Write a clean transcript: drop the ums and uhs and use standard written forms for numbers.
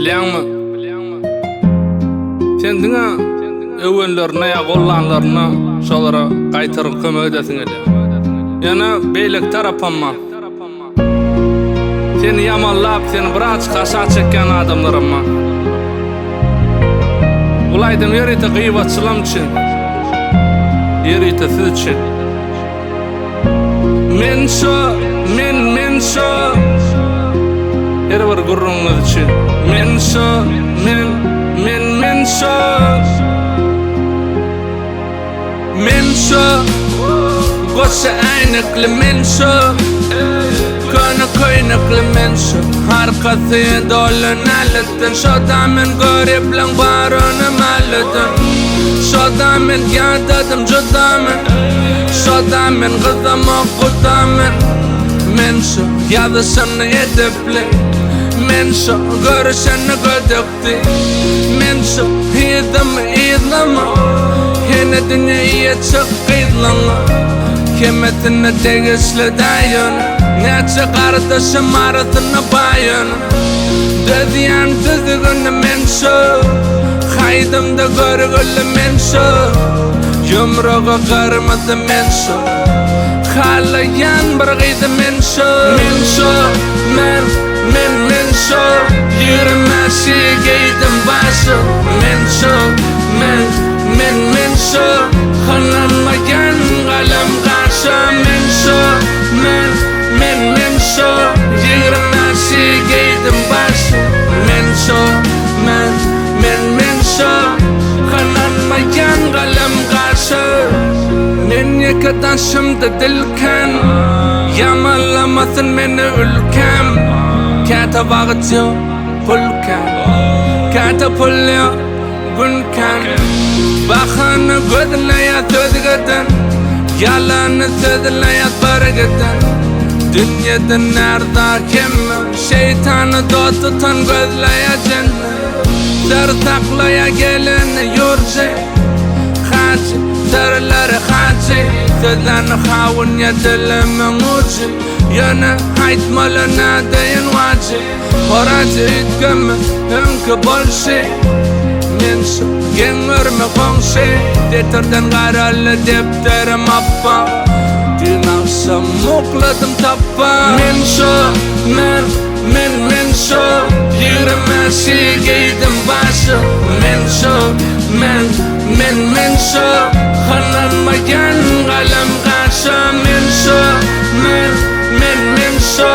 Bilýärmi? Sen diňe öwellerine ýa gollanlaryna şolara gaýtaryp kömek edesiň edi. Ýana beýlik tarapama. Seni ýamanlap, seni biraz haşa çekýän adamlarymma. Ulaýdym ýerite gıýbatçylam üçin. Ýerite siz üçin. Men şo her bir gurruňyz üçin. Men şo goşa aynykly men şo köne köynükli men şo arkasy dolanalytyn şoda men görüplen barony malytyn şoda men ýadadım judamen şoda men gyzam okudamen men şo ýazyşyny edipli men şo görüşeni gödükdi men şo ýyzlama hene dünýäýe çok gydlama kemetine tegisli daýyn näçe gardaşym arasyna baýyn dödýän düzgünni men şo haýdymda görgüli men şo ýumrugy garmady men şo halaýan bir gydy men şo men şo ýürmäşi geýdim başy men şo men şo hanamaýan galam gaşa men şo men şo ýürmäşi geýdim başy men şo men şo hanamaýan galam gaşa men ýekadaşymda dilken ýamanlamasyn meni ülkem kata bagtyo pulkan kata pulyo günkan bahany gözleýär sözgeden ýalany sözleýär bargeden dünýede nerda kim şeytany dostutan gözleýär cennet ser saklaýa gelen ýurje haç serleri haçy sözlerini hawun ýetelemen uçy ýöne haýtmalyna deýin waçy horaçy itgemi öňkü bolşy men şo geňerme goňşy deterden garaly depterim appa dün akşam mukladym tappa men şo men şo ýürmäşi geýdim başy men şo men şo hanamaýan galam gaşa men şo men şo